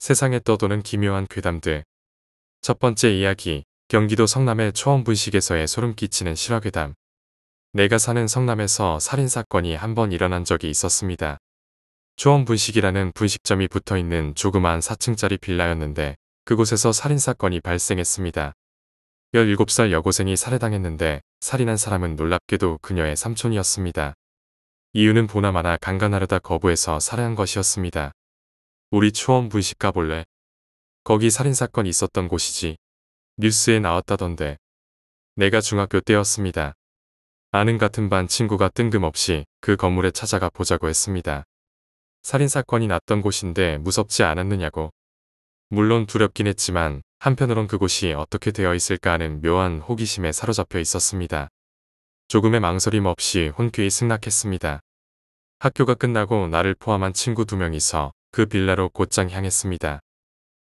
세상에 떠도는 기묘한 괴담들. 첫 번째 이야기, 경기도 성남의 초원분식에서의 소름 끼치는 실화괴담. 내가 사는 성남에서 살인사건이 한 번 일어난 적이 있었습니다. 초원분식이라는 분식점이 붙어있는 조그마한 4층짜리 빌라였는데 그곳에서 살인사건이 발생했습니다. 17살 여고생이 살해당했는데 살인한 사람은 놀랍게도 그녀의 삼촌이었습니다. 이유는 보나마나 강간하려다 거부해서 살해한 것이었습니다. 우리 초원분식 가볼래? 거기 살인사건 있었던 곳이지. 뉴스에 나왔다던데. 내가 중학교 때였습니다. 아는 같은 반 친구가 뜬금없이 그 건물에 찾아가 보자고 했습니다. 살인사건이 났던 곳인데 무섭지 않았느냐고. 물론 두렵긴 했지만 한편으론 그곳이 어떻게 되어 있을까 하는 묘한 호기심에 사로잡혀 있었습니다. 조금의 망설임 없이 흔쾌히 승낙했습니다. 학교가 끝나고 나를 포함한 친구 2명이서 그 빌라로 곧장 향했습니다.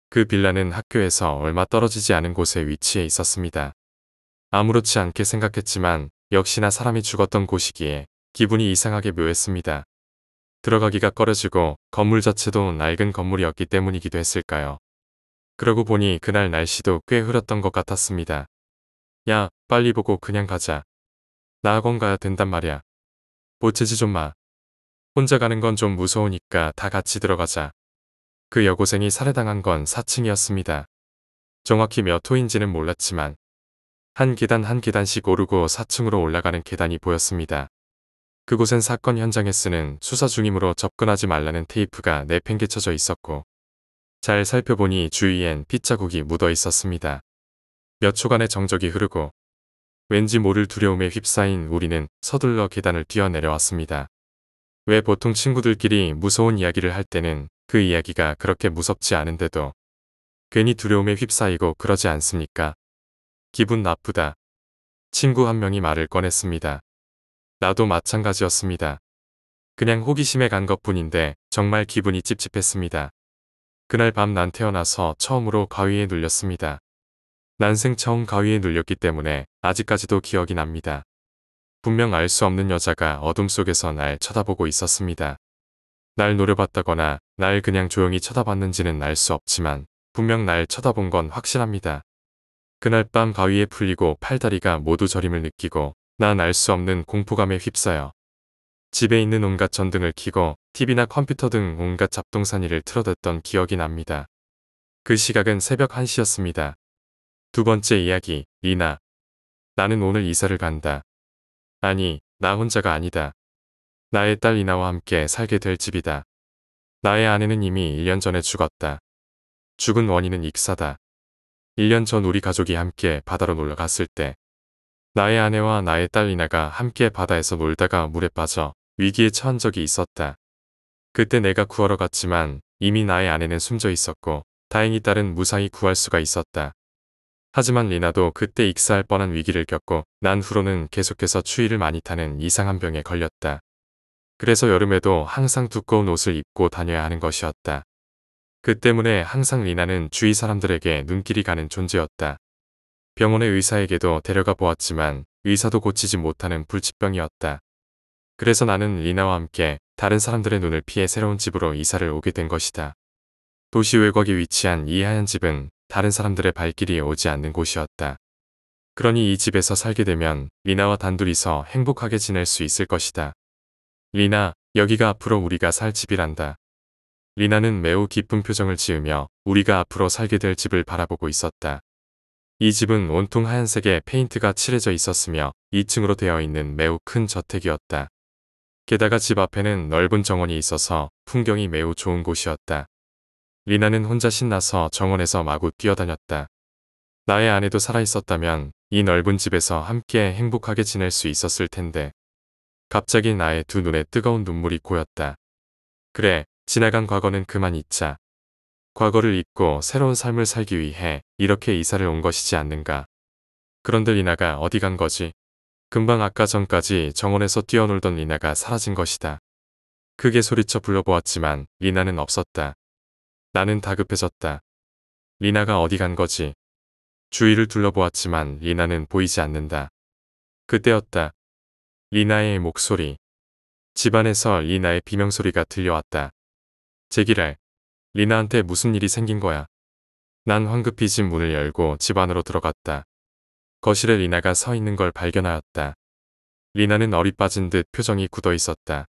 그 빌라는 학교에서 얼마 떨어지지 않은 곳에 위치해 있었습니다. 아무렇지 않게 생각했지만 역시나 사람이 죽었던 곳이기에 기분이 이상하게 묘했습니다. 들어가기가 꺼려지고 건물 자체도 낡은 건물이었기 때문이기도 했을까요. 그러고 보니 그날 날씨도 꽤 흐렸던 것 같았습니다. 야, 빨리 보고 그냥 가자. 나 학원 가야 된단 말이야. 보채지 좀 마. 혼자 가는 건 좀 무서우니까 다 같이 들어가자. 그 여고생이 살해당한 건 4층이었습니다. 정확히 몇 호인지는 몰랐지만 한 계단 한 계단씩 오르고 4층으로 올라가는 계단이 보였습니다. 그곳엔 사건 현장에 쓰는 수사 중이므로 접근하지 말라는 테이프가 내팽개쳐져 있었고 잘 살펴보니 주위엔 핏자국이 묻어 있었습니다. 몇 초간의 정적이 흐르고 왠지 모를 두려움에 휩싸인 우리는 서둘러 계단을 뛰어내려왔습니다. 왜 보통 친구들끼리 무서운 이야기를 할 때는 그 이야기가 그렇게 무섭지 않은데도 괜히 두려움에 휩싸이고 그러지 않습니까? 기분 나쁘다. 친구 한 명이 말을 꺼냈습니다. 나도 마찬가지였습니다. 그냥 호기심에 간 것뿐인데 정말 기분이 찝찝했습니다. 그날 밤 난 태어나서 처음으로 가위에 눌렸습니다. 난생 처음 가위에 눌렸기 때문에 아직까지도 기억이 납니다. 분명 알 수 없는 여자가 어둠 속에서 날 쳐다보고 있었습니다. 날 노려봤다거나 날 그냥 조용히 쳐다봤는지는 알 수 없지만 분명 날 쳐다본 건 확실합니다. 그날 밤 가위에 풀리고 팔다리가 모두 저림을 느끼고 난 알 수 없는 공포감에 휩싸여 집에 있는 온갖 전등을 켜고 TV나 컴퓨터 등 온갖 잡동사니를 틀어댔던 기억이 납니다. 그 시각은 새벽 1시였습니다. 두 번째 이야기, 리나. 나는 오늘 이사를 간다. 아니, 나 혼자가 아니다. 나의 딸 리나와 함께 살게 될 집이다. 나의 아내는 이미 1년 전에 죽었다. 죽은 원인은 익사다. 1년 전 우리 가족이 함께 바다로 놀러 갔을 때 나의 아내와 나의 딸 리나가 함께 바다에서 놀다가 물에 빠져 위기에 처한 적이 있었다. 그때 내가 구하러 갔지만 이미 나의 아내는 숨져 있었고 다행히 딸은 무사히 구할 수가 있었다. 하지만 리나도 그때 익사할 뻔한 위기를 겪고 난 후로는 계속해서 추위를 많이 타는 이상한 병에 걸렸다. 그래서 여름에도 항상 두꺼운 옷을 입고 다녀야 하는 것이었다. 그 때문에 항상 리나는 주위 사람들에게 눈길이 가는 존재였다. 병원의 의사에게도 데려가 보았지만 의사도 고치지 못하는 불치병이었다. 그래서 나는 리나와 함께 다른 사람들의 눈을 피해 새로운 집으로 이사를 오게 된 것이다. 도시 외곽에 위치한 이 하얀 집은 다른 사람들의 발길이 오지 않는 곳이었다. 그러니 이 집에서 살게 되면 리나와 단둘이서 행복하게 지낼 수 있을 것이다. 리나, 여기가 앞으로 우리가 살 집이란다. 리나는 매우 기쁜 표정을 지으며 우리가 앞으로 살게 될 집을 바라보고 있었다. 이 집은 온통 하얀색의 페인트가 칠해져 있었으며 2층으로 되어 있는 매우 큰 저택이었다. 게다가 집 앞에는 넓은 정원이 있어서 풍경이 매우 좋은 곳이었다. 리나는 혼자 신나서 정원에서 마구 뛰어다녔다. 나의 아내도 살아있었다면 이 넓은 집에서 함께 행복하게 지낼 수 있었을 텐데. 갑자기 나의 두 눈에 뜨거운 눈물이 고였다. 그래, 지나간 과거는 그만 잊자. 과거를 잊고 새로운 삶을 살기 위해 이렇게 이사를 온 것이지 않는가. 그런데 리나가 어디 간 거지? 금방 아까 전까지 정원에서 뛰어놀던 리나가 사라진 것이다. 크게 소리쳐 불러보았지만 리나는 없었다. 나는 다급해졌다. 리나가 어디 간 거지? 주위를 둘러보았지만 리나는 보이지 않는다. 그때였다. 리나의 목소리. 집안에서 리나의 비명소리가 들려왔다. 제기랄. 리나한테 무슨 일이 생긴 거야? 난 황급히 집 문을 열고 집 안으로 들어갔다. 거실에 리나가 서 있는 걸 발견하였다. 리나는 얼이 빠진 듯 표정이 굳어 있었다.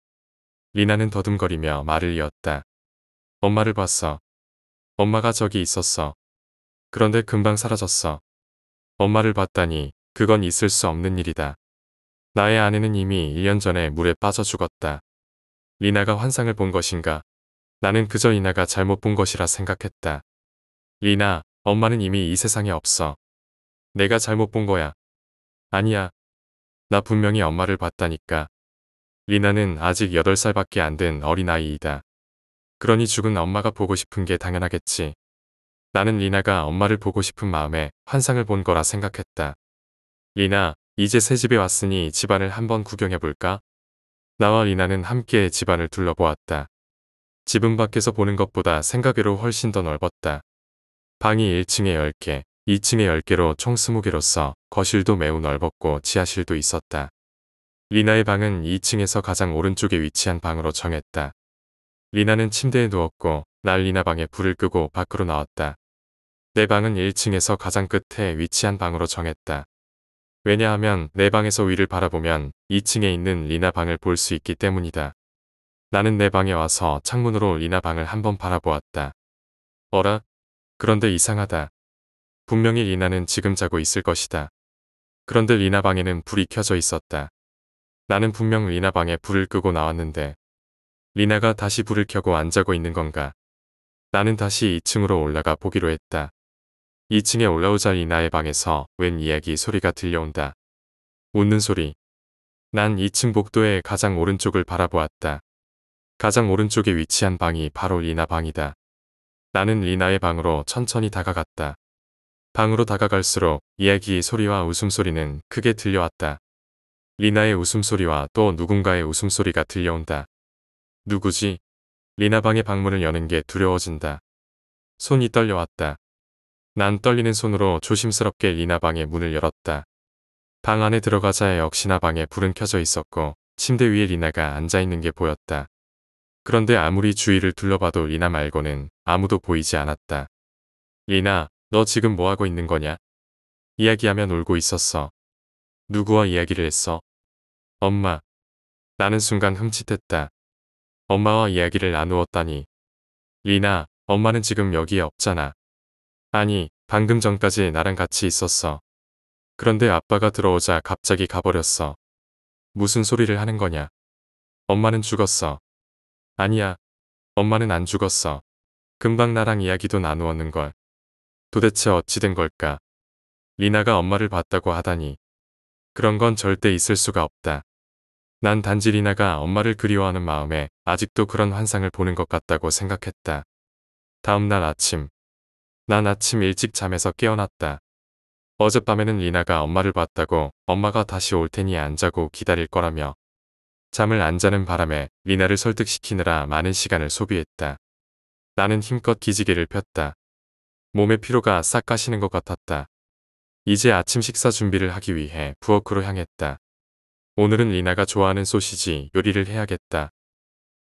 리나는 더듬거리며 말을 이었다. 엄마를 봤어. 엄마가 저기 있었어. 그런데 금방 사라졌어. 엄마를 봤다니 그건 있을 수 없는 일이다. 나의 아내는 이미 1년 전에 물에 빠져 죽었다. 리나가 환상을 본 것인가? 나는 그저 리나가 잘못 본 것이라 생각했다. 리나, 엄마는 이미 이 세상에 없어. 내가 잘못 본 거야. 아니야. 나 분명히 엄마를 봤다니까. 리나는 아직 8살밖에 안 된 어린아이이다. 그러니 죽은 엄마가 보고 싶은 게 당연하겠지. 나는 리나가 엄마를 보고 싶은 마음에 환상을 본 거라 생각했다. 리나, 이제 새 집에 왔으니 집안을 한번 구경해볼까? 나와 리나는 함께 집안을 둘러보았다. 집은 밖에서 보는 것보다 생각외로 훨씬 더 넓었다. 방이 1층에 10개, 2층에 10개로 총 20개로서 거실도 매우 넓었고 지하실도 있었다. 리나의 방은 2층에서 가장 오른쪽에 위치한 방으로 정했다. 리나는 침대에 누웠고 날 리나 방에 불을 끄고 밖으로 나왔다. 내 방은 1층에서 가장 끝에 위치한 방으로 정했다. 왜냐하면 내 방에서 위를 바라보면 2층에 있는 리나 방을 볼 수 있기 때문이다. 나는 내 방에 와서 창문으로 리나 방을 한번 바라보았다. 어라? 그런데 이상하다. 분명히 리나는 지금 자고 있을 것이다. 그런데 리나 방에는 불이 켜져 있었다. 나는 분명 리나 방에 불을 끄고 나왔는데 리나가 다시 불을 켜고 안 자고 있는 건가? 나는 다시 2층으로 올라가 보기로 했다. 2층에 올라오자 리나의 방에서 웬 이야기 소리가 들려온다. 웃는 소리. 난 2층 복도의 가장 오른쪽을 바라보았다. 가장 오른쪽에 위치한 방이 바로 리나 방이다. 나는 리나의 방으로 천천히 다가갔다. 방으로 다가갈수록 이야기 소리와 웃음소리는 크게 들려왔다. 리나의 웃음소리와 또 누군가의 웃음소리가 들려온다. 누구지? 리나 방의 방문을 여는 게 두려워진다. 손이 떨려왔다. 난 떨리는 손으로 조심스럽게 리나 방의 문을 열었다. 방 안에 들어가자 역시나 방에 불은 켜져 있었고 침대 위에 리나가 앉아있는 게 보였다. 그런데 아무리 주위를 둘러봐도 리나 말고는 아무도 보이지 않았다. 리나, 너 지금 뭐하고 있는 거냐? 이야기하며 놀고 있었어. 누구와 이야기를 했어? 엄마. 나는 순간 흠칫했다. 엄마와 이야기를 나누었다니. 리나, 엄마는 지금 여기에 없잖아. 아니, 방금 전까지 나랑 같이 있었어. 그런데 아빠가 들어오자 갑자기 가버렸어. 무슨 소리를 하는 거냐? 엄마는 죽었어. 아니야, 엄마는 안 죽었어. 금방 나랑 이야기도 나누었는걸. 도대체 어찌 된 걸까? 리나가 엄마를 봤다고 하다니. 그런 건 절대 있을 수가 없다. 난 단지 리나가 엄마를 그리워하는 마음에 아직도 그런 환상을 보는 것 같다고 생각했다. 다음 날 아침. 난 아침 일찍 잠에서 깨어났다. 어젯밤에는 리나가 엄마를 봤다고 엄마가 다시 올 테니 안 자고 기다릴 거라며 잠을 안 자는 바람에 리나를 설득시키느라 많은 시간을 소비했다. 나는 힘껏 기지개를 폈다. 몸의 피로가 싹 가시는 것 같았다. 이제 아침 식사 준비를 하기 위해 부엌으로 향했다. 오늘은 리나가 좋아하는 소시지 요리를 해야겠다.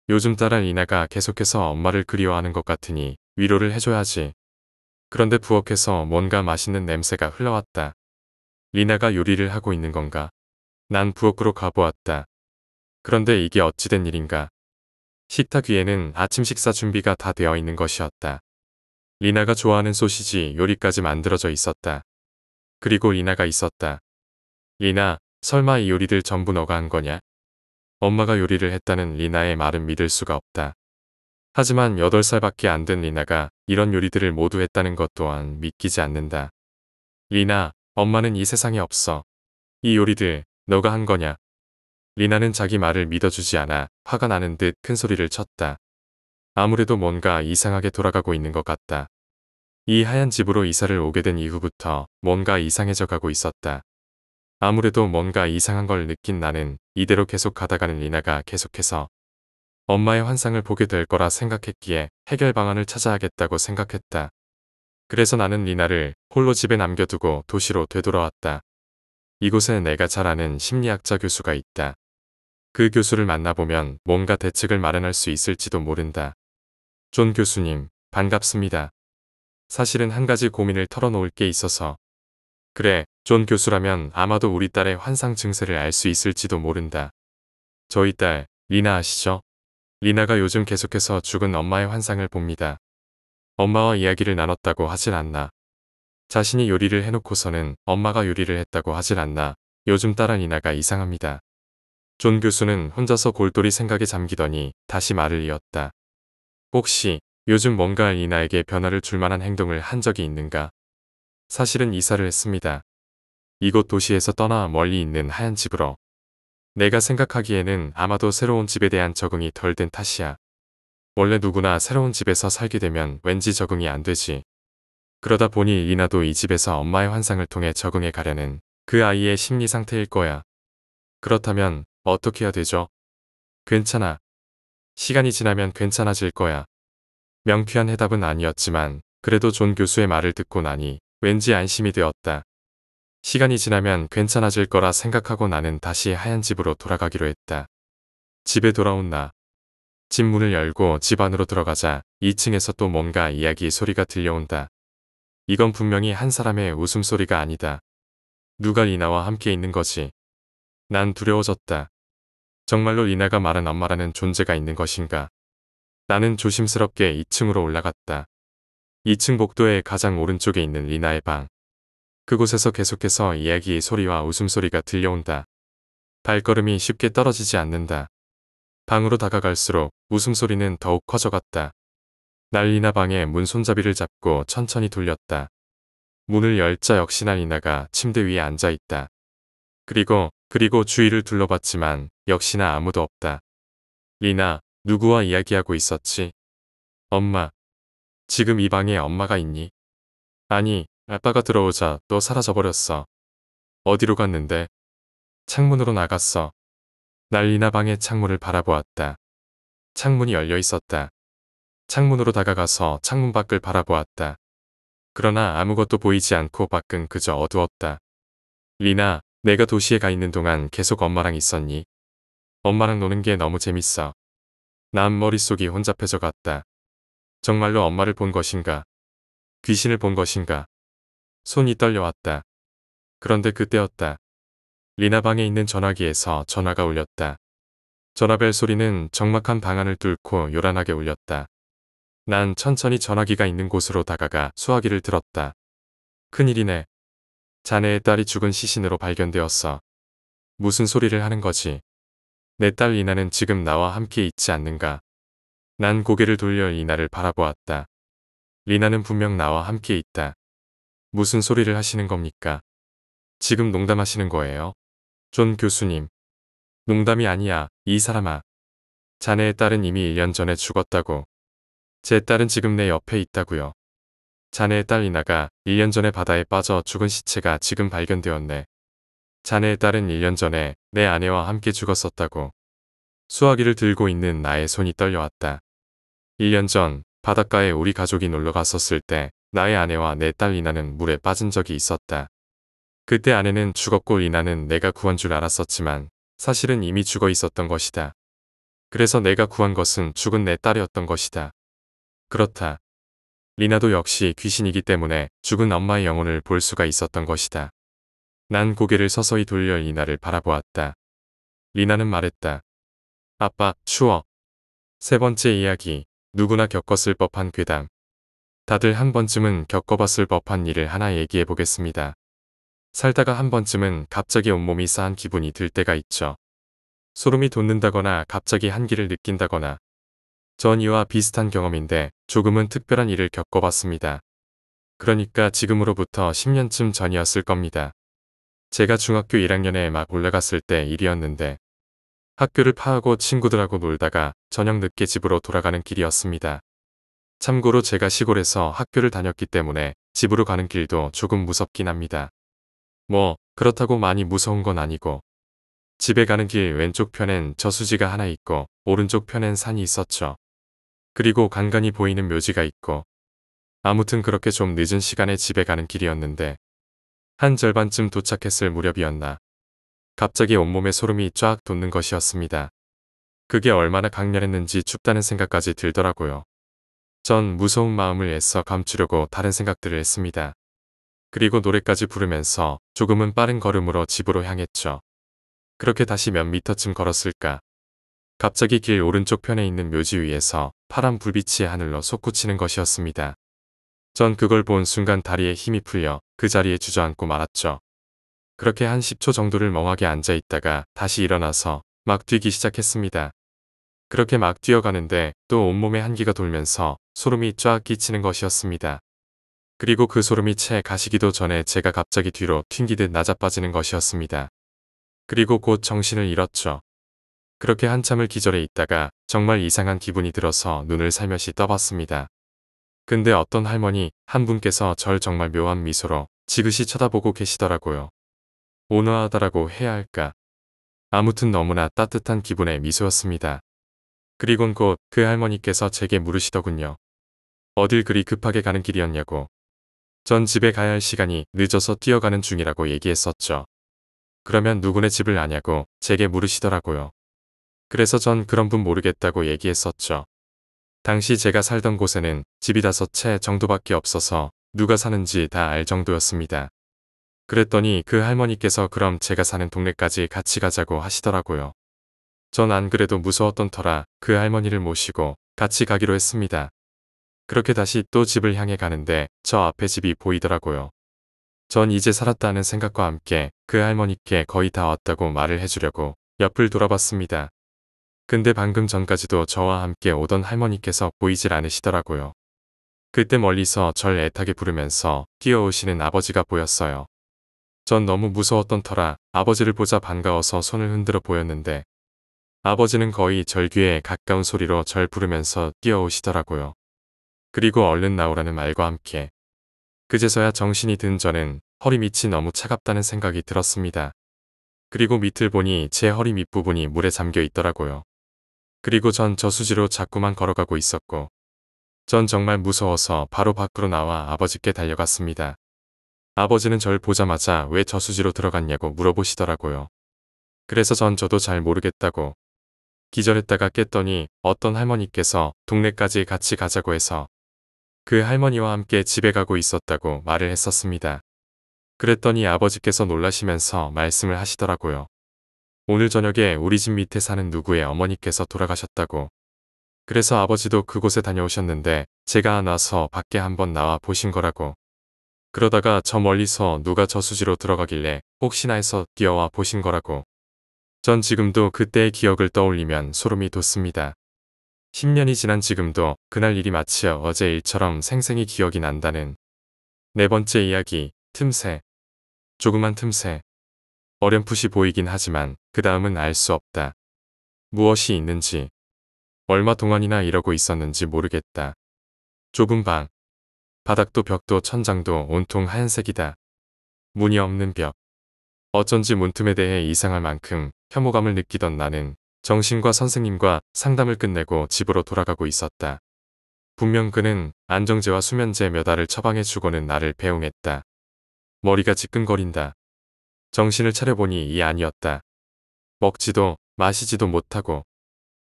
요즘 따라 리나가 계속해서 엄마를 그리워하는 것 같으니 위로를 해줘야지. 그런데 부엌에서 뭔가 맛있는 냄새가 흘러왔다. 리나가 요리를 하고 있는 건가? 난 부엌으로 가보았다. 그런데 이게 어찌된 일인가? 식탁 위에는 아침 식사 준비가 다 되어 있는 것이었다. 리나가 좋아하는 소시지 요리까지 만들어져 있었다. 그리고 리나가 있었다. 리나, 설마 이 요리들 전부 너가 한 거냐? 엄마가 요리를 했다는 리나의 말은 믿을 수가 없다. 하지만 8살밖에 안 된 리나가 이런 요리들을 모두 했다는 것 또한 믿기지 않는다. 리나, 엄마는 이 세상에 없어. 이 요리들 너가 한 거냐? 리나는 자기 말을 믿어주지 않아 화가 나는 듯 큰 소리를 쳤다. 아무래도 뭔가 이상하게 돌아가고 있는 것 같다. 이 하얀 집으로 이사를 오게 된 이후부터 뭔가 이상해져 가고 있었다. 아무래도 뭔가 이상한 걸 느낀 나는 이대로 계속 가다가는 리나가 계속해서 엄마의 환상을 보게 될 거라 생각했기에 해결 방안을 찾아야겠다고 생각했다. 그래서 나는 리나를 홀로 집에 남겨두고 도시로 되돌아왔다. 이곳에 내가 잘 아는 심리학자 교수가 있다. 그 교수를 만나보면 뭔가 대책을 마련할 수 있을지도 모른다. 존 교수님, 반갑습니다. 사실은 한 가지 고민을 털어놓을 게 있어서. 그래, 존 교수라면 아마도 우리 딸의 환상 증세를 알 수 있을지도 모른다. 저희 딸, 리나 아시죠? 리나가 요즘 계속해서 죽은 엄마의 환상을 봅니다. 엄마와 이야기를 나눴다고 하질 않나. 자신이 요리를 해놓고서는 엄마가 요리를 했다고 하질 않나. 요즘 딸은 리나가 이상합니다. 존 교수는 혼자서 골똘히 생각에 잠기더니 다시 말을 이었다. 혹시 요즘 뭔가 리나에게 변화를 줄 만한 행동을 한 적이 있는가? 사실은 이사를 했습니다. 이곳 도시에서 떠나 멀리 있는 하얀 집으로. 내가 생각하기에는 아마도 새로운 집에 대한 적응이 덜 된 탓이야. 원래 누구나 새로운 집에서 살게 되면 왠지 적응이 안 되지. 그러다 보니 리나도 이 집에서 엄마의 환상을 통해 적응해 가려는 그 아이의 심리 상태일 거야. 그렇다면 어떻게 해야 되죠? 괜찮아. 시간이 지나면 괜찮아질 거야. 명쾌한 해답은 아니었지만 그래도 존 교수의 말을 듣고 나니 왠지 안심이 되었다. 시간이 지나면 괜찮아질 거라 생각하고 나는 다시 하얀 집으로 돌아가기로 했다. 집에 돌아온 나. 집 문을 열고 집 안으로 들어가자 2층에서 또 뭔가 이야기 소리가 들려온다. 이건 분명히 한 사람의 웃음소리가 아니다. 누가 리나와 함께 있는 거지. 난 두려워졌다. 정말로 리나가 말한 엄마라는 존재가 있는 것인가. 나는 조심스럽게 2층으로 올라갔다. 2층 복도의 가장 오른쪽에 있는 리나의 방. 그곳에서 계속해서 이야기 소리와 웃음소리가 들려온다. 발걸음이 쉽게 떨어지지 않는다. 방으로 다가갈수록 웃음소리는 더욱 커져갔다. 날 리나 방의 문 손잡이를 잡고 천천히 돌렸다. 문을 열자 역시나 리나가 침대 위에 앉아있다. 그리고 주위를 둘러봤지만 역시나 아무도 없다. 리나, 누구와 이야기하고 있었지? 엄마. 지금 이 방에 엄마가 있니? 아니, 아빠가 들어오자 또 사라져버렸어. 어디로 갔는데? 창문으로 나갔어. 날 리나 방의 창문을 바라보았다. 창문이 열려 있었다. 창문으로 다가가서 창문 밖을 바라보았다. 그러나 아무것도 보이지 않고 밖은 그저 어두웠다. 리나, 내가 도시에 가 있는 동안 계속 엄마랑 있었니? 엄마랑 노는 게 너무 재밌어. 난 머릿속이 혼잡해져 갔다. 정말로 엄마를 본 것인가? 귀신을 본 것인가? 손이 떨려왔다. 그런데 그때였다. 리나 방에 있는 전화기에서 전화가 울렸다. 전화벨 소리는 적막한 방 안을 뚫고 요란하게 울렸다. 난 천천히 전화기가 있는 곳으로 다가가 수화기를 들었다. 큰일이네. 자네의 딸이 죽은 시신으로 발견되었어. 무슨 소리를 하는 거지? 내 딸 리나는 지금 나와 함께 있지 않는가? 난 고개를 돌려 리나를 바라보았다. 리나는 분명 나와 함께 있다. 무슨 소리를 하시는 겁니까? 지금 농담하시는 거예요? 존 교수님. 농담이 아니야, 이 사람아. 자네의 딸은 이미 1년 전에 죽었다고. 제 딸은 지금 내 옆에 있다고요. 자네의 딸 리나가 1년 전에 바다에 빠져 죽은 시체가 지금 발견되었네. 자네의 딸은 1년 전에 내 아내와 함께 죽었었다고. 수화기를 들고 있는 나의 손이 떨려왔다. 1년 전 바닷가에 우리 가족이 놀러 갔었을 때 나의 아내와 내 딸 리나는 물에 빠진 적이 있었다. 그때 아내는 죽었고 리나는 내가 구한 줄 알았었지만 사실은 이미 죽어 있었던 것이다. 그래서 내가 구한 것은 죽은 내 딸이었던 것이다. 그렇다. 리나도 역시 귀신이기 때문에 죽은 엄마의 영혼을 볼 수가 있었던 것이다. 난 고개를 서서히 돌려 리나를 바라보았다. 리나는 말했다. 아빠, 추워. 세 번째 이야기. 누구나 겪었을 법한 괴담. 다들 한 번쯤은 겪어봤을 법한 일을 하나 얘기해 보겠습니다. 살다가 한 번쯤은 갑자기 온몸이 싸한 기분이 들 때가 있죠. 소름이 돋는다거나 갑자기 한기를 느낀다거나. 전 이와 비슷한 경험인데 조금은 특별한 일을 겪어봤습니다. 그러니까 지금으로부터 10년쯤 전이었을 겁니다. 제가 중학교 1학년에 막 올라갔을 때 일이었는데 학교를 파하고 친구들하고 놀다가 저녁 늦게 집으로 돌아가는 길이었습니다. 참고로 제가 시골에서 학교를 다녔기 때문에 집으로 가는 길도 조금 무섭긴 합니다. 뭐 그렇다고 많이 무서운 건 아니고 집에 가는 길 왼쪽 편엔 저수지가 하나 있고 오른쪽 편엔 산이 있었죠. 그리고 간간히 보이는 묘지가 있고 아무튼 그렇게 좀 늦은 시간에 집에 가는 길이었는데 한 절반쯤 도착했을 무렵이었나 갑자기 온몸에 소름이 쫙 돋는 것이었습니다. 그게 얼마나 강렬했는지 춥다는 생각까지 들더라고요. 전 무서운 마음을 애써 감추려고 다른 생각들을 했습니다. 그리고 노래까지 부르면서 조금은 빠른 걸음으로 집으로 향했죠. 그렇게 다시 몇 미터쯤 걸었을까. 갑자기 길 오른쪽 편에 있는 묘지 위에서 파란 불빛이 하늘로 솟구치는 것이었습니다. 전 그걸 본 순간 다리에 힘이 풀려 그 자리에 주저앉고 말았죠. 그렇게 한 10초 정도를 멍하게 앉아 있다가 다시 일어나서 막 뛰기 시작했습니다. 그렇게 막 뛰어가는데 또 온몸에 한기가 돌면서 소름이 쫙 끼치는 것이었습니다. 그리고 그 소름이 채 가시기도 전에 제가 갑자기 뒤로 튕기듯 낮아빠지는 것이었습니다. 그리고 곧 정신을 잃었죠. 그렇게 한참을 기절해 있다가 정말 이상한 기분이 들어서 눈을 살며시 떠봤습니다. 근데 어떤 할머니 한 분께서 절 정말 묘한 미소로 지그시 쳐다보고 계시더라고요. 온화하다라고 해야 할까. 아무튼 너무나 따뜻한 기분의 미소였습니다. 그리곤 곧 그 할머니께서 제게 물으시더군요. 어딜 그리 급하게 가는 길이었냐고. 전 집에 가야 할 시간이 늦어서 뛰어가는 중이라고 얘기했었죠. 그러면 누구네 집을 아냐고 제게 물으시더라고요. 그래서 전 그런 분 모르겠다고 얘기했었죠. 당시 제가 살던 곳에는 집이 5채 정도밖에 없어서 누가 사는지 다 알 정도였습니다. 그랬더니 그 할머니께서 그럼 제가 사는 동네까지 같이 가자고 하시더라고요. 전 안 그래도 무서웠던 터라 그 할머니를 모시고 같이 가기로 했습니다. 그렇게 다시 또 집을 향해 가는데 저 앞에 집이 보이더라고요. 전 이제 살았다는 생각과 함께 그 할머니께 거의 다 왔다고 말을 해주려고 옆을 돌아봤습니다. 근데 방금 전까지도 저와 함께 오던 할머니께서 보이질 않으시더라고요. 그때 멀리서 절 애타게 부르면서 뛰어오시는 아버지가 보였어요. 전 너무 무서웠던 터라 아버지를 보자 반가워서 손을 흔들어 보였는데 아버지는 거의 절 귀에 가까운 소리로 절 부르면서 뛰어오시더라고요. 그리고 얼른 나오라는 말과 함께 그제서야 정신이 든 저는 허리 밑이 너무 차갑다는 생각이 들었습니다. 그리고 밑을 보니 제 허리 밑부분이 물에 잠겨 있더라고요. 그리고 전 저수지로 자꾸만 걸어가고 있었고 전 정말 무서워서 바로 밖으로 나와 아버지께 달려갔습니다. 아버지는 절 보자마자 왜 저수지로 들어갔냐고 물어보시더라고요. 그래서 전 저도 잘 모르겠다고 기절했다가 깼더니 어떤 할머니께서 동네까지 같이 가자고 해서 그 할머니와 함께 집에 가고 있었다고 말을 했었습니다. 그랬더니 아버지께서 놀라시면서 말씀을 하시더라고요. 오늘 저녁에 우리 집 밑에 사는 누구의 어머니께서 돌아가셨다고. 그래서 아버지도 그곳에 다녀오셨는데 제가 안 와서 밖에 한번 나와 보신 거라고. 그러다가 저 멀리서 누가 저수지로 들어가길래 혹시나 해서 뛰어와 보신 거라고. 전 지금도 그때의 기억을 떠올리면 소름이 돋습니다. 10년이 지난 지금도 그날 일이 마치 어제 일처럼 생생히 기억이 난다는 네 번째 이야기, 틈새. 조그만 틈새. 어렴풋이 보이긴 하지만 그 다음은 알 수 없다. 무엇이 있는지, 얼마 동안이나 이러고 있었는지 모르겠다. 좁은 방. 바닥도 벽도 천장도 온통 하얀색이다. 문이 없는 벽. 어쩐지 문틈에 대해 이상할 만큼 혐오감을 느끼던 나는 정신과 선생님과 상담을 끝내고 집으로 돌아가고 있었다. 분명 그는 안정제와 수면제 몇 알을 처방해 주고는 나를 배웅했다. 머리가 지끈거린다. 정신을 차려보니 이 아니었다. 먹지도 마시지도 못하고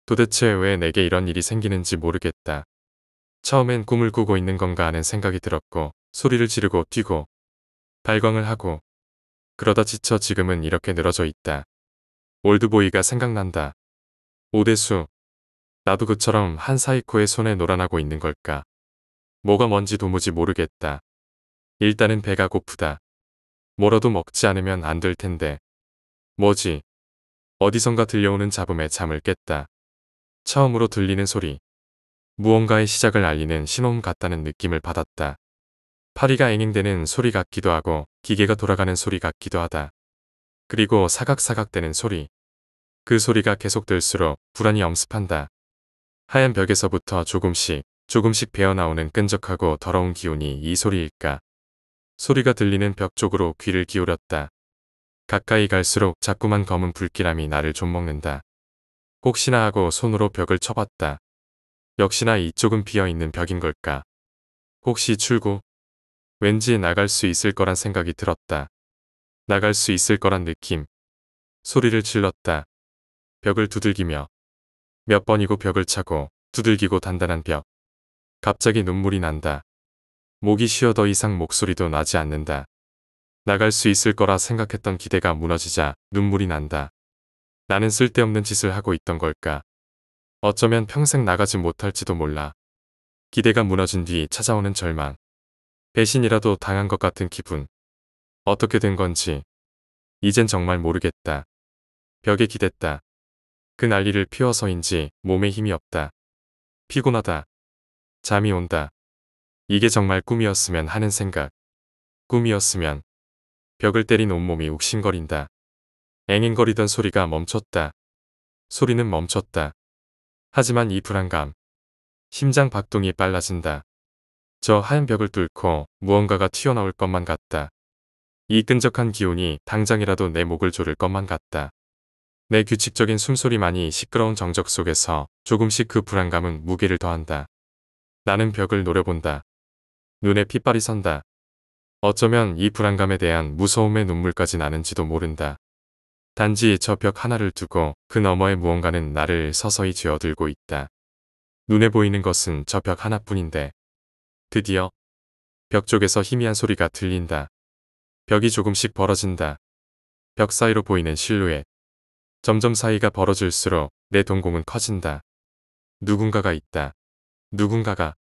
도대체 왜 내게 이런 일이 생기는지 모르겠다. 처음엔 꿈을 꾸고 있는 건가 하는 생각이 들었고 소리를 지르고 뛰고 발광을 하고 그러다 지쳐 지금은 이렇게 늘어져 있다. 올드보이가 생각난다. 오대수. 나도 그처럼 한 사이코의 손에 놀아나고 있는 걸까. 뭐가 뭔지 도무지 모르겠다. 일단은 배가 고프다. 뭐라도 먹지 않으면 안 될 텐데. 뭐지? 어디선가 들려오는 잡음에 잠을 깼다. 처음으로 들리는 소리. 무언가의 시작을 알리는 신호음 같다는 느낌을 받았다. 파리가 앵앵대는 소리 같기도 하고 기계가 돌아가는 소리 같기도 하다. 그리고 사각사각대는 소리. 그 소리가 계속될수록 불안이 엄습한다. 하얀 벽에서부터 조금씩 배어나오는 끈적하고 더러운 기운이 이 소리일까. 소리가 들리는 벽 쪽으로 귀를 기울였다. 가까이 갈수록 자꾸만 검은 불길함이 나를 좀먹는다. 혹시나 하고 손으로 벽을 쳐봤다. 역시나 이쪽은 비어있는 벽인 걸까. 혹시 출구? 왠지 나갈 수 있을 거란 생각이 들었다. 나갈 수 있을 거란 느낌. 소리를 질렀다. 벽을 두들기며 몇 번이고 벽을 차고 두들기고 단단한 벽. 갑자기 눈물이 난다. 목이 쉬어 더 이상 목소리도 나지 않는다. 나갈 수 있을 거라 생각했던 기대가 무너지자 눈물이 난다. 나는 쓸데없는 짓을 하고 있던 걸까? 어쩌면 평생 나가지 못할지도 몰라. 기대가 무너진 뒤 찾아오는 절망. 배신이라도 당한 것 같은 기분. 어떻게 된 건지 이젠 정말 모르겠다. 벽에 기댔다. 그 난리를 피워서인지 몸에 힘이 없다. 피곤하다. 잠이 온다. 이게 정말 꿈이었으면 하는 생각. 꿈이었으면. 벽을 때린 온몸이 욱신거린다. 앵앵거리던 소리가 멈췄다. 소리는 멈췄다. 하지만 이 불안감. 심장 박동이 빨라진다. 저 하얀 벽을 뚫고 무언가가 튀어나올 것만 같다. 이 끈적한 기운이 당장이라도 내 목을 조를 것만 같다. 내 규칙적인 숨소리만이 시끄러운 정적 속에서 조금씩 그 불안감은 무게를 더한다. 나는 벽을 노려본다. 눈에 핏발이 선다. 어쩌면 이 불안감에 대한 무서움의 눈물까지 나는지도 모른다. 단지 저 벽 하나를 두고 그 너머의 무언가는 나를 서서히 쥐어들고 있다. 눈에 보이는 것은 저 벽 하나뿐인데 드디어 벽 쪽에서 희미한 소리가 들린다. 벽이 조금씩 벌어진다. 벽 사이로 보이는 실루엣. 점점 사이가 벌어질수록 내 동공은 커진다. 누군가가 있다. 누군가가.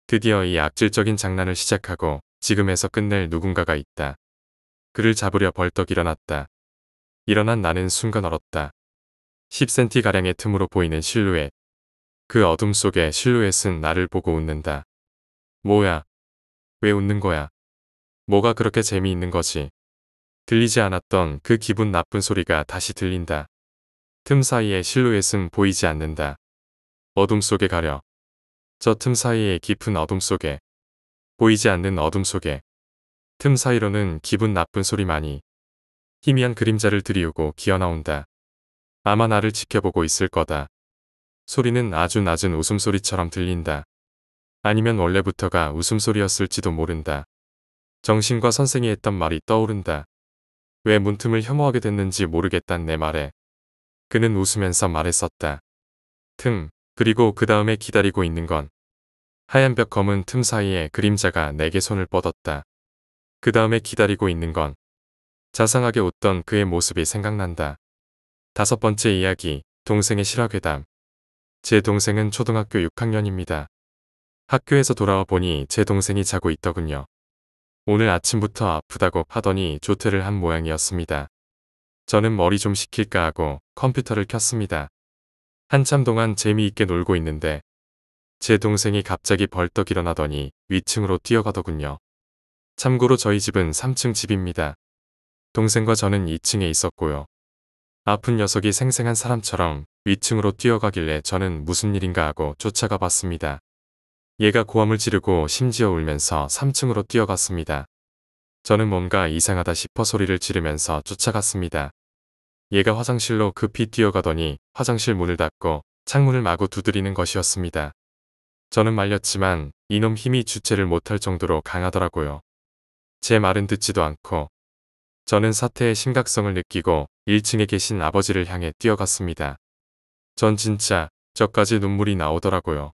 드디어 이 악질적인 장난을 시작하고 지금에서 끝낼 누군가가 있다. 그를 잡으려 벌떡 일어났다. 일어난 나는 순간 얼었다. 10cm가량의 틈으로 보이는 실루엣. 그 어둠 속의 실루엣은 나를 보고 웃는다. 뭐야? 왜 웃는 거야? 뭐가 그렇게 재미있는 거지? 들리지 않았던 그 기분 나쁜 소리가 다시 들린다. 틈 사이의 실루엣은 보이지 않는다. 어둠 속에 가려. 저 틈 사이의 깊은 어둠 속에. 보이지 않는 어둠 속에. 틈 사이로는 기분 나쁜 소리만이. 희미한 그림자를 들이우고 기어나온다. 아마 나를 지켜보고 있을 거다. 소리는 아주 낮은 웃음소리처럼 들린다. 아니면 원래부터가 웃음소리였을지도 모른다. 정신과 선생이 했던 말이 떠오른다. 왜 문틈을 혐오하게 됐는지 모르겠단 내 말에. 그는 웃으면서 말했었다. 틈, 그리고 그 다음에 기다리고 있는 건. 하얀 벽 검은 틈 사이에 그림자가 내게 손을 뻗었다. 그 다음에 기다리고 있는 건. 자상하게 웃던 그의 모습이 생각난다. 5번째 이야기, 동생의 실화괴담. 제 동생은 초등학교 6학년입니다. 학교에서 돌아와 보니 제 동생이 자고 있더군요. 오늘 아침부터 아프다고 하더니 조퇴를 한 모양이었습니다. 저는 머리 좀 식힐까 하고 컴퓨터를 켰습니다. 한참 동안 재미있게 놀고 있는데 제 동생이 갑자기 벌떡 일어나더니 위층으로 뛰어가더군요. 참고로 저희 집은 3층 집입니다. 동생과 저는 2층에 있었고요. 아픈 녀석이 생생한 사람처럼 위층으로 뛰어가길래 저는 무슨 일인가 하고 쫓아가 봤습니다. 얘가 고함을 지르고 심지어 울면서 3층으로 뛰어갔습니다. 저는 뭔가 이상하다 싶어 소리를 지르면서 쫓아갔습니다. 얘가 화장실로 급히 뛰어가더니 화장실 문을 닫고 창문을 마구 두드리는 것이었습니다. 저는 말렸지만 이놈 힘이 주체를 못할 정도로 강하더라고요. 제 말은 듣지도 않고 저는 사태의 심각성을 느끼고 1층에 계신 아버지를 향해 뛰어갔습니다. 전 진짜 저까지 눈물이 나오더라고요.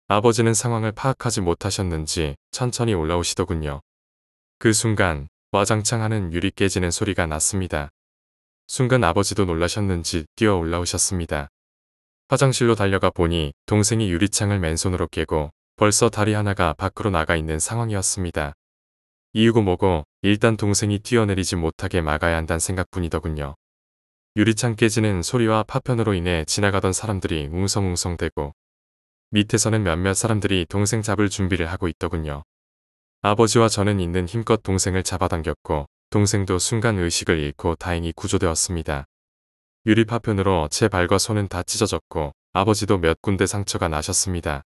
아버지는 상황을 파악하지 못하셨는지 천천히 올라오시더군요. 그 순간 와장창 하는 유리 깨지는 소리가 났습니다. 순간 아버지도 놀라셨는지 뛰어 올라오셨습니다. 화장실로 달려가 보니 동생이 유리창을 맨손으로 깨고 벌써 다리 하나가 밖으로 나가 있는 상황이었습니다. 이유고 뭐고 일단 동생이 뛰어내리지 못하게 막아야 한다는 생각뿐이더군요. 유리창 깨지는 소리와 파편으로 인해 지나가던 사람들이 웅성웅성대고 밑에서는 몇몇 사람들이 동생 잡을 준비를 하고 있더군요. 아버지와 저는 있는 힘껏 동생을 잡아당겼고 동생도 순간 의식을 잃고 다행히 구조되었습니다. 유리 파편으로 제 발과 손은 다 찢어졌고 아버지도 몇 군데 상처가 나셨습니다.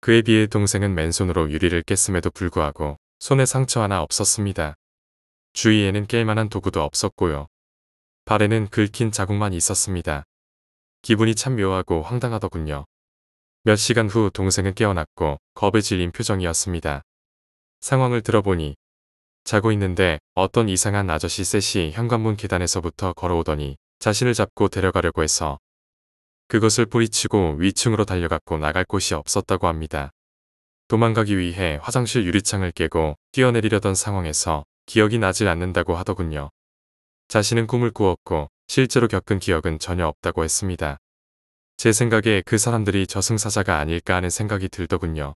그에 비해 동생은 맨손으로 유리를 깼음에도 불구하고 손에 상처 하나 없었습니다. 주위에는 깰만한 도구도 없었고요. 발에는 긁힌 자국만 있었습니다. 기분이 참 묘하고 황당하더군요. 몇 시간 후 동생은 깨어났고 겁에 질린 표정이었습니다. 상황을 들어보니 자고 있는데 어떤 이상한 아저씨 셋이 현관문 계단에서부터 걸어오더니 자신을 잡고 데려가려고 해서 그것을 뿌리치고 위층으로 달려갔고 나갈 곳이 없었다고 합니다. 도망가기 위해 화장실 유리창을 깨고 뛰어내리려던 상황에서 기억이 나질 않는다고 하더군요. 자신은 꿈을 꾸었고 실제로 겪은 기억은 전혀 없다고 했습니다. 제 생각에 그 사람들이 저승사자가 아닐까 하는 생각이 들더군요.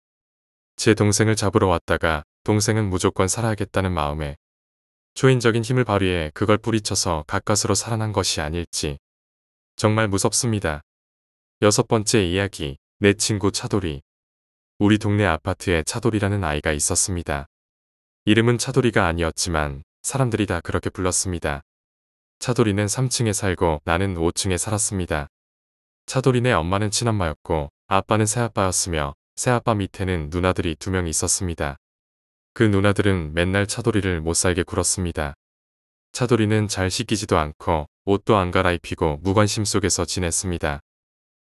제 동생을 잡으러 왔다가 동생은 무조건 살아야겠다는 마음에 초인적인 힘을 발휘해 그걸 뿌리쳐서 가까스로 살아난 것이 아닐지. 정말 무섭습니다. 6번째 이야기, 내 친구 차돌이. 우리 동네 아파트에 차돌이라는 아이가 있었습니다. 이름은 차돌이가 아니었지만 사람들이 다 그렇게 불렀습니다. 차돌이는 3층에 살고 나는 5층에 살았습니다. 차돌이네 엄마는 친엄마였고 아빠는 새아빠였으며 새아빠 밑에는 누나들이 2명 있었습니다. 그 누나들은 맨날 차돌이를 못살게 굴었습니다. 차돌이는 잘 씻기지도 않고 옷도 안 갈아입히고 무관심 속에서 지냈습니다.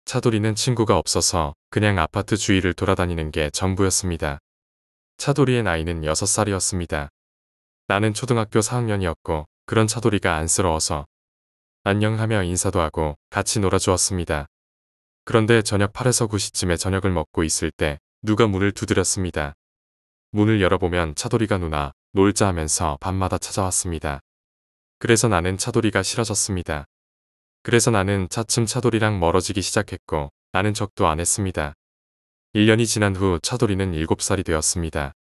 차돌이는 친구가 없어서 그냥 아파트 주위를 돌아다니는 게 전부였습니다. 차돌이의 나이는 6살이었습니다. 나는 초등학교 4학년이었고 그런 차돌이가 안쓰러워서 안녕하며 인사도 하고 같이 놀아주었습니다. 그런데 저녁 8에서 9시쯤에 저녁을 먹고 있을 때 누가 문을 두드렸습니다. 문을 열어보면 차돌이가 누나 놀자 하면서 밤마다 찾아왔습니다. 그래서 나는 차돌이가 싫어졌습니다. 그래서 나는 차츰 차돌이랑 멀어지기 시작했고 아는 척도 안 했습니다. 1년이 지난 후 차돌이는 7살이 되었습니다.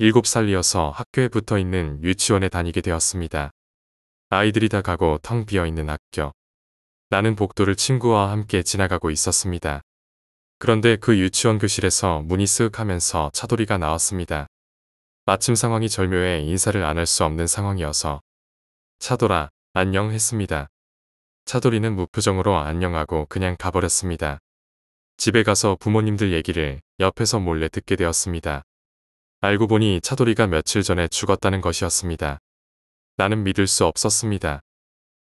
7살이어서 학교에 붙어있는 유치원에 다니게 되었습니다. 아이들이 다 가고 텅 비어있는 학교. 나는 복도를 친구와 함께 지나가고 있었습니다. 그런데 그 유치원 교실에서 문이 쓱 하면서 차돌이가 나왔습니다. 마침 상황이 절묘해 인사를 안 할 수 없는 상황이어서 차돌아, 안녕 했습니다. 차돌이는 무표정으로 안녕하고 그냥 가버렸습니다. 집에 가서 부모님들 얘기를 옆에서 몰래 듣게 되었습니다. 알고 보니 차돌이가 며칠 전에 죽었다는 것이었습니다. 나는 믿을 수 없었습니다.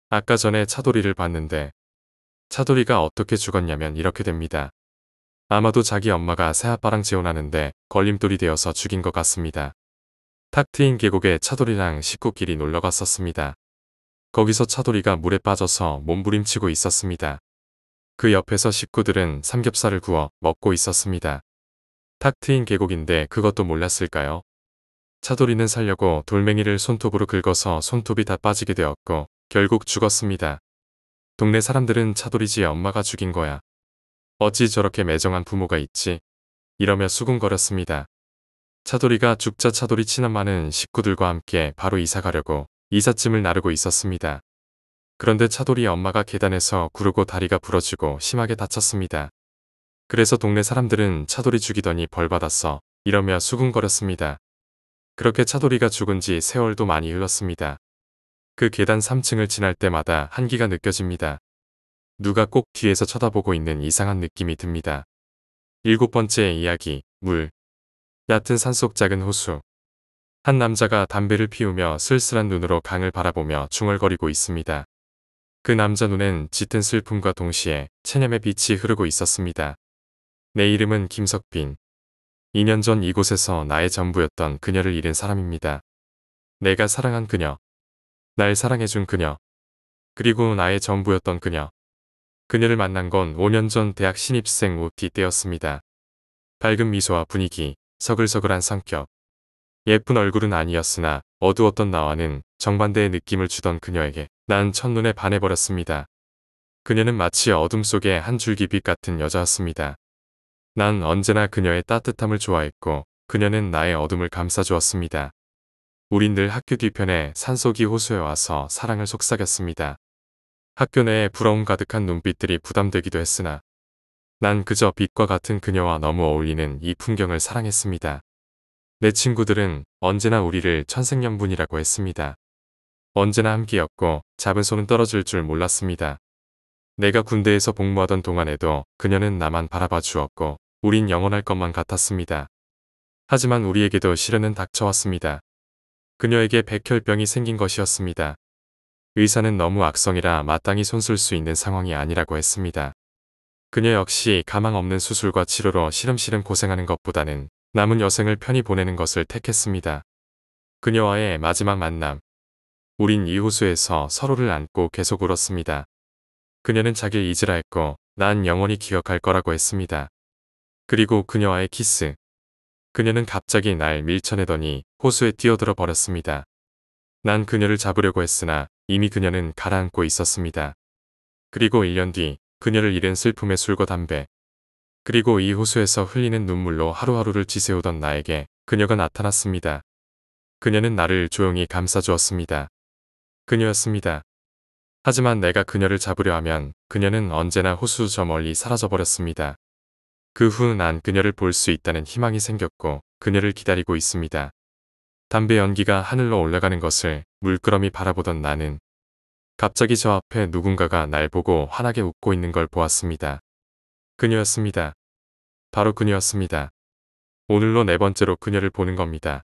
아까 전에 차돌이를 봤는데 차돌이가 어떻게 죽었냐면 이렇게 됩니다. 아마도 자기 엄마가 새아빠랑 재혼하는데 걸림돌이 되어서 죽인 것 같습니다. 탁 트인 계곡에 차돌이랑 식구끼리 놀러 갔었습니다. 거기서 차돌이가 물에 빠져서 몸부림치고 있었습니다. 그 옆에서 식구들은 삼겹살을 구워 먹고 있었습니다. 탁 트인 계곡인데 그것도 몰랐을까요? 차돌이는 살려고 돌멩이를 손톱으로 긁어서 손톱이 다 빠지게 되었고 결국 죽었습니다. 동네 사람들은 차돌이지 엄마가 죽인 거야. 어찌 저렇게 매정한 부모가 있지? 이러며 수군거렸습니다. 차돌이가 죽자 차돌이 친엄마는 식구들과 함께 바로 이사 가려고 이삿짐을 나르고 있었습니다. 그런데 차돌이 엄마가 계단에서 구르고 다리가 부러지고 심하게 다쳤습니다. 그래서 동네 사람들은 차돌이 죽이더니 벌받았어 이러며 수군거렸습니다. 그렇게 차돌이가 죽은 지 세월도 많이 흘렀습니다. 그 계단 3층을 지날 때마다 한기가 느껴집니다. 누가 꼭 뒤에서 쳐다보고 있는 이상한 느낌이 듭니다. 7번째 이야기, 물. 얕은 산속 작은 호수. 한 남자가 담배를 피우며 쓸쓸한 눈으로 강을 바라보며 중얼거리고 있습니다. 그 남자 눈엔 짙은 슬픔과 동시에 체념의 빛이 흐르고 있었습니다. 내 이름은 김석빈. 2년 전 이곳에서 나의 전부였던 그녀를 잃은 사람입니다. 내가 사랑한 그녀. 날 사랑해준 그녀. 그리고 나의 전부였던 그녀. 그녀를 만난 건 5년 전 대학 신입생 OT 때였습니다. 밝은 미소와 분위기, 서글서글한 성격. 예쁜 얼굴은 아니었으나 어두웠던 나와는 정반대의 느낌을 주던 그녀에게 난 첫눈에 반해버렸습니다. 그녀는 마치 어둠 속의 한 줄기 빛 같은 여자였습니다. 난 언제나 그녀의 따뜻함을 좋아했고 그녀는 나의 어둠을 감싸주었습니다. 우린 늘 학교 뒤편에 산속이 호수에 와서 사랑을 속삭였습니다. 학교 내에 부러움 가득한 눈빛들이 부담되기도 했으나 난 그저 빛과 같은 그녀와 너무 어울리는 이 풍경을 사랑했습니다. 내 친구들은 언제나 우리를 천생연분이라고 했습니다. 언제나 함께였고 잡은 손은 떨어질 줄 몰랐습니다. 내가 군대에서 복무하던 동안에도 그녀는 나만 바라봐 주었고 우린 영원할 것만 같았습니다. 하지만 우리에게도 시련은 닥쳐왔습니다. 그녀에게 백혈병이 생긴 것이었습니다. 의사는 너무 악성이라 마땅히 손쓸 수 있는 상황이 아니라고 했습니다. 그녀 역시 가망 없는 수술과 치료로 시름시름 고생하는 것보다는 남은 여생을 편히 보내는 것을 택했습니다. 그녀와의 마지막 만남. 우린 이 호수에서 서로를 안고 계속 울었습니다. 그녀는 자기를 잊으라 했고 난 영원히 기억할 거라고 했습니다. 그리고 그녀와의 키스. 그녀는 갑자기 날 밀쳐내더니 호수에 뛰어들어 버렸습니다. 난 그녀를 잡으려고 했으나 이미 그녀는 가라앉고 있었습니다. 그리고 1년 뒤 그녀를 잃은 슬픔의 술과 담배, 그리고 이 호수에서 흘리는 눈물로 하루하루를 지새우던 나에게 그녀가 나타났습니다. 그녀는 나를 조용히 감싸주었습니다. 그녀였습니다. 하지만 내가 그녀를 잡으려 하면 그녀는 언제나 호수 저 멀리 사라져버렸습니다. 그 후 난 그녀를 볼 수 있다는 희망이 생겼고 그녀를 기다리고 있습니다. 담배 연기가 하늘로 올라가는 것을 물끄러미 바라보던 나는 갑자기 저 앞에 누군가가 날 보고 환하게 웃고 있는 걸 보았습니다. 그녀였습니다. 바로 그녀였습니다. 오늘로 4번째로 그녀를 보는 겁니다.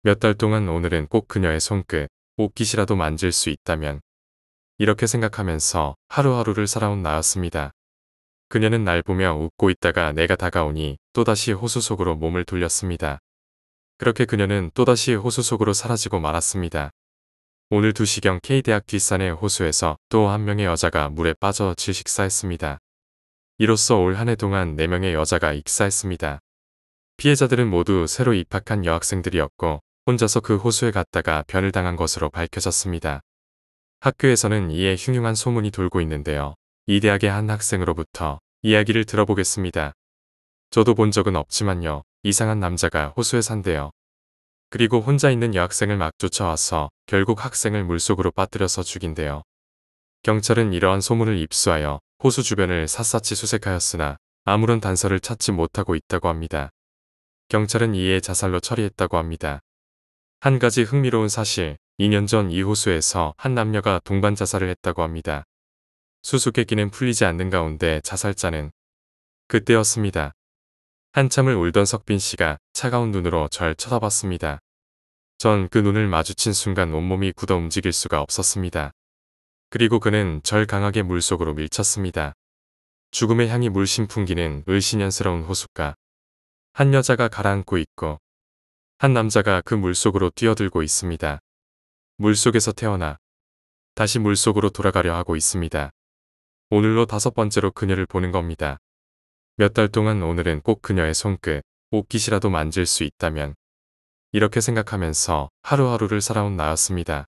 몇 달 동안 오늘은 꼭 그녀의 손끝, 옷깃이라도 만질 수 있다면 이렇게 생각하면서 하루하루를 살아온 나였습니다. 그녀는 날 보며 웃고 있다가 내가 다가오니 또다시 호수 속으로 몸을 돌렸습니다. 그렇게 그녀는 또다시 호수 속으로 사라지고 말았습니다. 오늘 2시경 K대학 뒷산의 호수에서 또 한 명의 여자가 물에 빠져 질식사했습니다. 이로써 올 한 해 동안 4명의 여자가 익사했습니다. 피해자들은 모두 새로 입학한 여학생들이었고 혼자서 그 호수에 갔다가 변을 당한 것으로 밝혀졌습니다. 학교에서는 이에 흉흉한 소문이 돌고 있는데요. 이 대학의 한 학생으로부터 이야기를 들어보겠습니다. 저도 본 적은 없지만요. 이상한 남자가 호수에 산대요. 그리고 혼자 있는 여학생을 막 쫓아와서 결국 학생을 물속으로 빠뜨려서 죽인대요. 경찰은 이러한 소문을 입수하여 호수 주변을 샅샅이 수색하였으나 아무런 단서를 찾지 못하고 있다고 합니다. 경찰은 이에 자살로 처리했다고 합니다. 한 가지 흥미로운 사실, 2년 전 이 호수에서 한 남녀가 동반 자살을 했다고 합니다. 수수께끼는 풀리지 않는 가운데 자살자는 그때였습니다. 한참을 울던 석빈 씨가 차가운 눈으로 절 쳐다봤습니다. 전 그 눈을 마주친 순간 온몸이 굳어 움직일 수가 없었습니다. 그리고 그는 절 강하게 물속으로 밀쳤습니다. 죽음의 향이 물씬 풍기는 을씨년스러운 호숫가. 한 여자가 가라앉고 있고 한 남자가 그 물속으로 뛰어들고 있습니다. 물속에서 태어나 다시 물속으로 돌아가려 하고 있습니다. 오늘로 5번째로 그녀를 보는 겁니다. 몇 달 동안 오늘은 꼭 그녀의 손끝, 옷깃이라도 만질 수 있다면 이렇게 생각하면서 하루하루를 살아온 나였습니다.